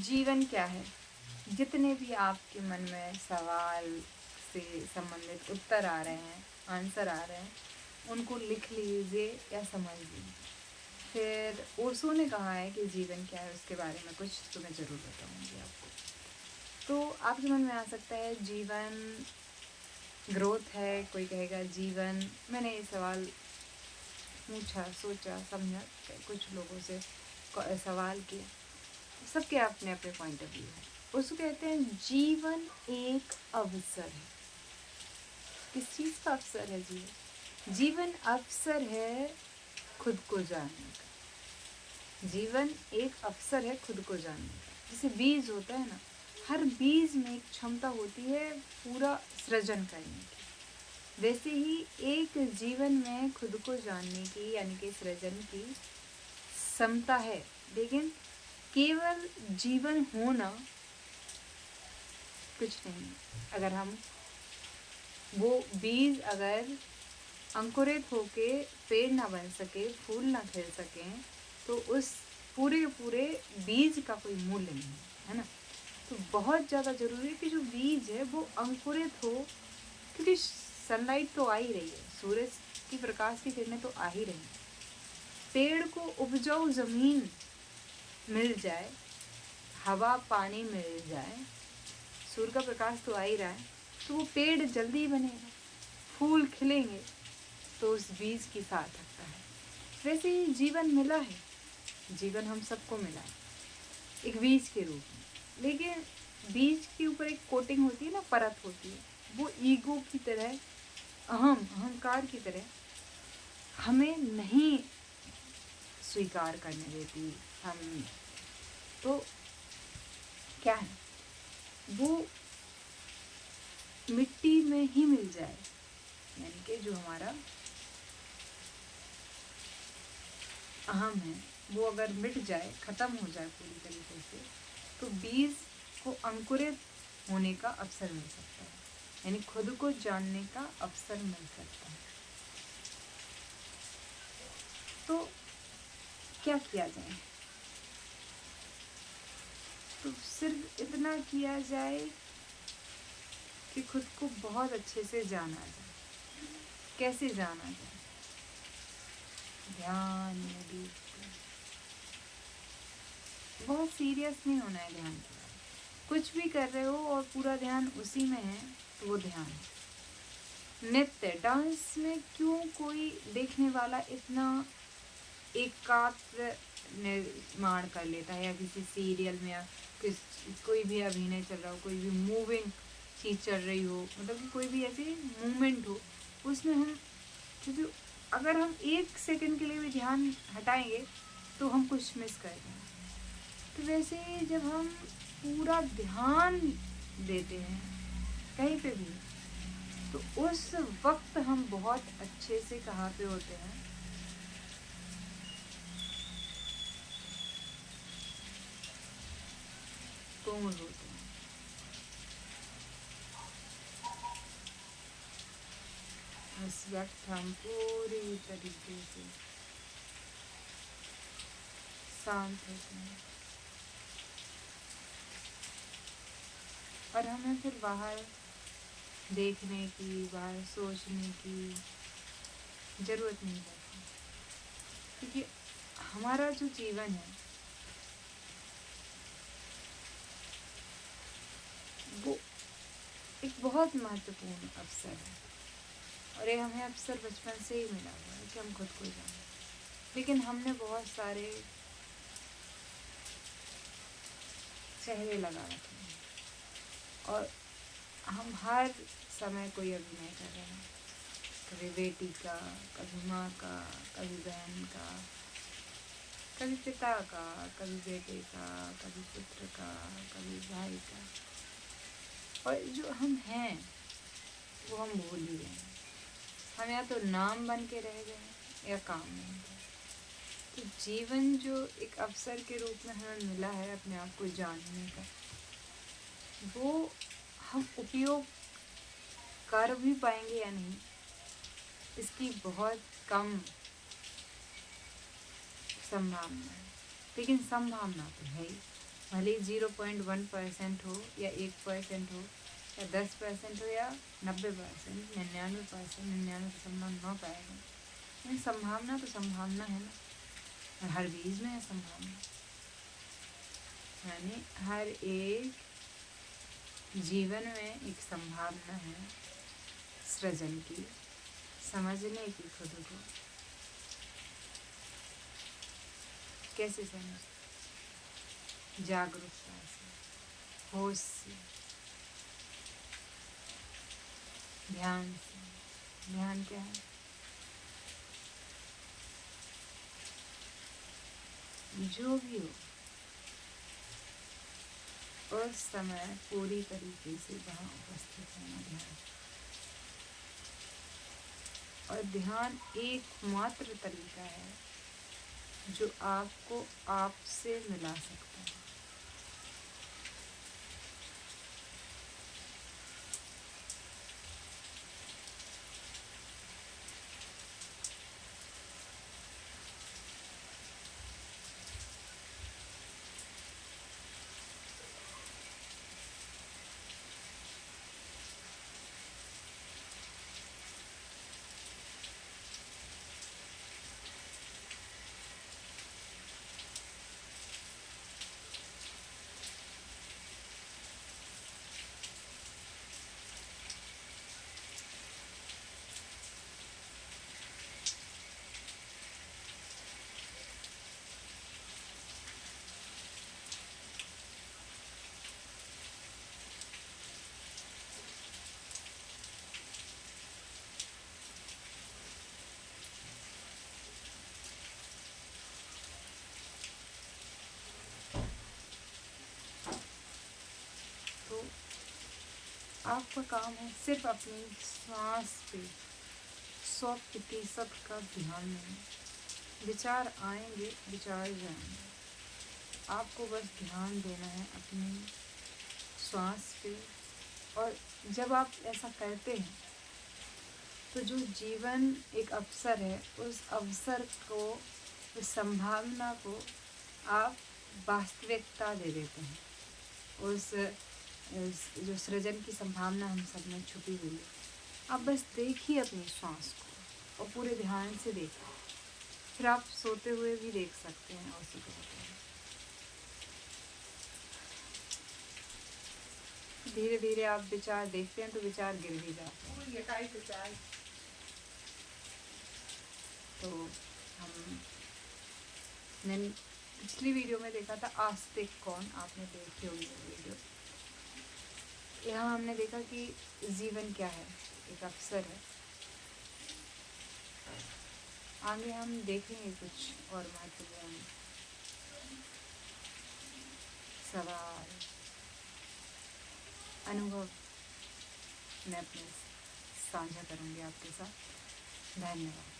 जीवन क्या है? जितने भी आपके मन में सवाल से संबंधित उत्तर आ रहे हैं, आंसर आ रहे हैं, उनको लिख लीजिए या समझ लीजिए। फिर ओशो ने कहा है कि जीवन क्या है, उसके बारे में कुछ तो मैं ज़रूर बताऊंगी आपको। तो आपके मन में आ सकता है जीवन ग्रोथ है, कोई कहेगा जीवन। मैंने ये सवाल पूछा, सोचा, समझा, कुछ लोगों से सवाल किया, सबके अपने अपने पॉइंट ऑफ व्यू है। उसको कहते हैं जीवन एक अवसर है। किस चीज़ का अवसर है जीवन? जीवन अवसर है खुद को जानने का। जीवन एक अवसर है खुद को जानने का। जैसे बीज होता है ना, हर बीज में एक क्षमता होती है पूरा सृजन करने की। वैसे ही एक जीवन में खुद को जानने की यानी कि सृजन की क्षमता है, लेकिन केवल जीवन होना कुछ नहीं। अगर हम वो बीज अगर अंकुरित होके पेड़ ना बन सके, फूल ना खिल सकें, तो उस पूरे बीज का कोई मूल्य नहीं है ना। तो बहुत ज़्यादा ज़रूरी है कि जो बीज है वो अंकुरित हो, क्योंकि सनलाइट तो आ ही रही है, सूरज की प्रकाश की किरणें तो आ ही रही हैं। पेड़ को उपजाऊ ज़मीन मिल जाए, हवा पानी मिल जाए, सूर्य का प्रकाश तो आ ही रहा है, तो वो पेड़ जल्दी बनेगा, फूल खिलेंगे, तो उस बीज की सार्थकता है। वैसे ही जीवन मिला है, जीवन हम सबको मिला है एक बीज के रूप में, लेकिन बीज के ऊपर एक कोटिंग होती है ना, परत होती है, वो ईगो की तरह, अहंकार की तरह हमें नहीं स्वीकार करने देती। हम तो क्या है, वो मिट्टी में ही मिल जाए, यानी कि जो हमारा अहम है वो अगर मिट जाए, ख़त्म हो जाए पूरी तरीके से, तो बीज को अंकुरित होने का अवसर मिल सकता है, यानी खुद को जानने का अवसर मिल सकता है। तो क्या किया जाए? तो सिर्फ इतना किया जाए कि खुद को बहुत अच्छे से जाना जाए। कैसे जाना जाए? ध्यान में डूबकर। बहुत सीरियस नहीं होना है ध्यान के बारे में। कुछ भी कर रहे हो और पूरा ध्यान उसी में है, तो वो ध्यान है। नृत्य, डांस में क्यों कोई देखने वाला इतना एकाग्र निर्माण कर लेता है, या किसी सीरियल में, या कोई भी अभिनय चल रहा हो, कोई भी मूविंग चीज़ चल रही हो, मतलब कि कोई भी ऐसी मूवमेंट हो, उसमें हम, क्योंकि अगर हम 1 सेकंड के लिए भी ध्यान हटाएंगे तो हम कुछ मिस कर देंगे। तो वैसे ही जब हम पूरा ध्यान देते हैं कहीं पे भी, तो उस वक्त हम बहुत अच्छे से कहाँ पे होते हैं, कोमल होते हैं। उस वक्त हम पूरी तरीके से शांत होते हैं, और हमें फिर बाहर देखने की, बाहर सोचने की ज़रूरत नहीं पड़ती, क्योंकि हमारा जो जीवन है वो एक बहुत महत्वपूर्ण अवसर है, और ये हमें अवसर बचपन से ही मिला हुआ है कि हम खुद को जानें। लेकिन हमने बहुत सारे चेहरे लगा रखे हैं, और हम हर समय कोई अभिनय कर रहे हैं, कभी बेटी का, कभी माँ का, कभी बहन का, कभी पिता का, कभी बेटे का, कभी पुत्र का, कभी भाई का, और जो हम हैं वो हम भूल ही गए हैं। हम या तो नाम बन के रह गए हैं या काम बन गए। तो जीवन जो एक अवसर के रूप में हमें मिला है अपने आप को जानने का, वो हम उपयोग कर भी पाएंगे या नहीं, इसकी बहुत कम संभावना है, लेकिन संभावना तो है ही। भले ही 0.1% हो या 1% हो या 10% हो या 90%, 99%, 99.9 पाएगा, लेकिन संभावना तो संभावना है ना। और हर बीज में है संभावना, यानी हर एक जीवन में एक संभावना है सृजन की, समझने की खुद को। कैसे समझ? जागरूकता से, होश से, ध्यान से। ध्यान क्या है? जो भी हो उस समय पूरी तरीके से वहाँ उपस्थित होना ध्यान। और ध्यान एकमात्र तरीका है जो आपको आपसे मिला सकता है। तो आपका काम है सिर्फ अपनी सांस पे 100% का ध्यान देना। विचार आएंगे, विचार जाएंगे, आपको बस ध्यान देना है अपनी श्वास पे। और जब आप ऐसा करते हैं तो जो जीवन एक अवसर है, उस अवसर को, उस संभावना को आप वास्तविकता दे देते हैं। उस जो सृजन की संभावना हम सब में छुपी हुई है, आप बस देखिए अपनी श्वास को और पूरे ध्यान से देखिए। फिर आप सोते हुए भी देख सकते हैं और सुबह होते हैं। धीरे धीरे आप विचार देखते हैं तो विचार गिर भी जाते हैं। तो हमने पिछली वीडियो में देखा था आस्तिक कौन, आपने देखी होगी वीडियो। यहाँ हमने देखा कि जीवन क्या है, एक अवसर है। आगे हम देखेंगे कुछ और महत्वपूर्ण सवाल, अनुभव मैं अपने साझा करूँगी आपके साथ। धन्यवाद।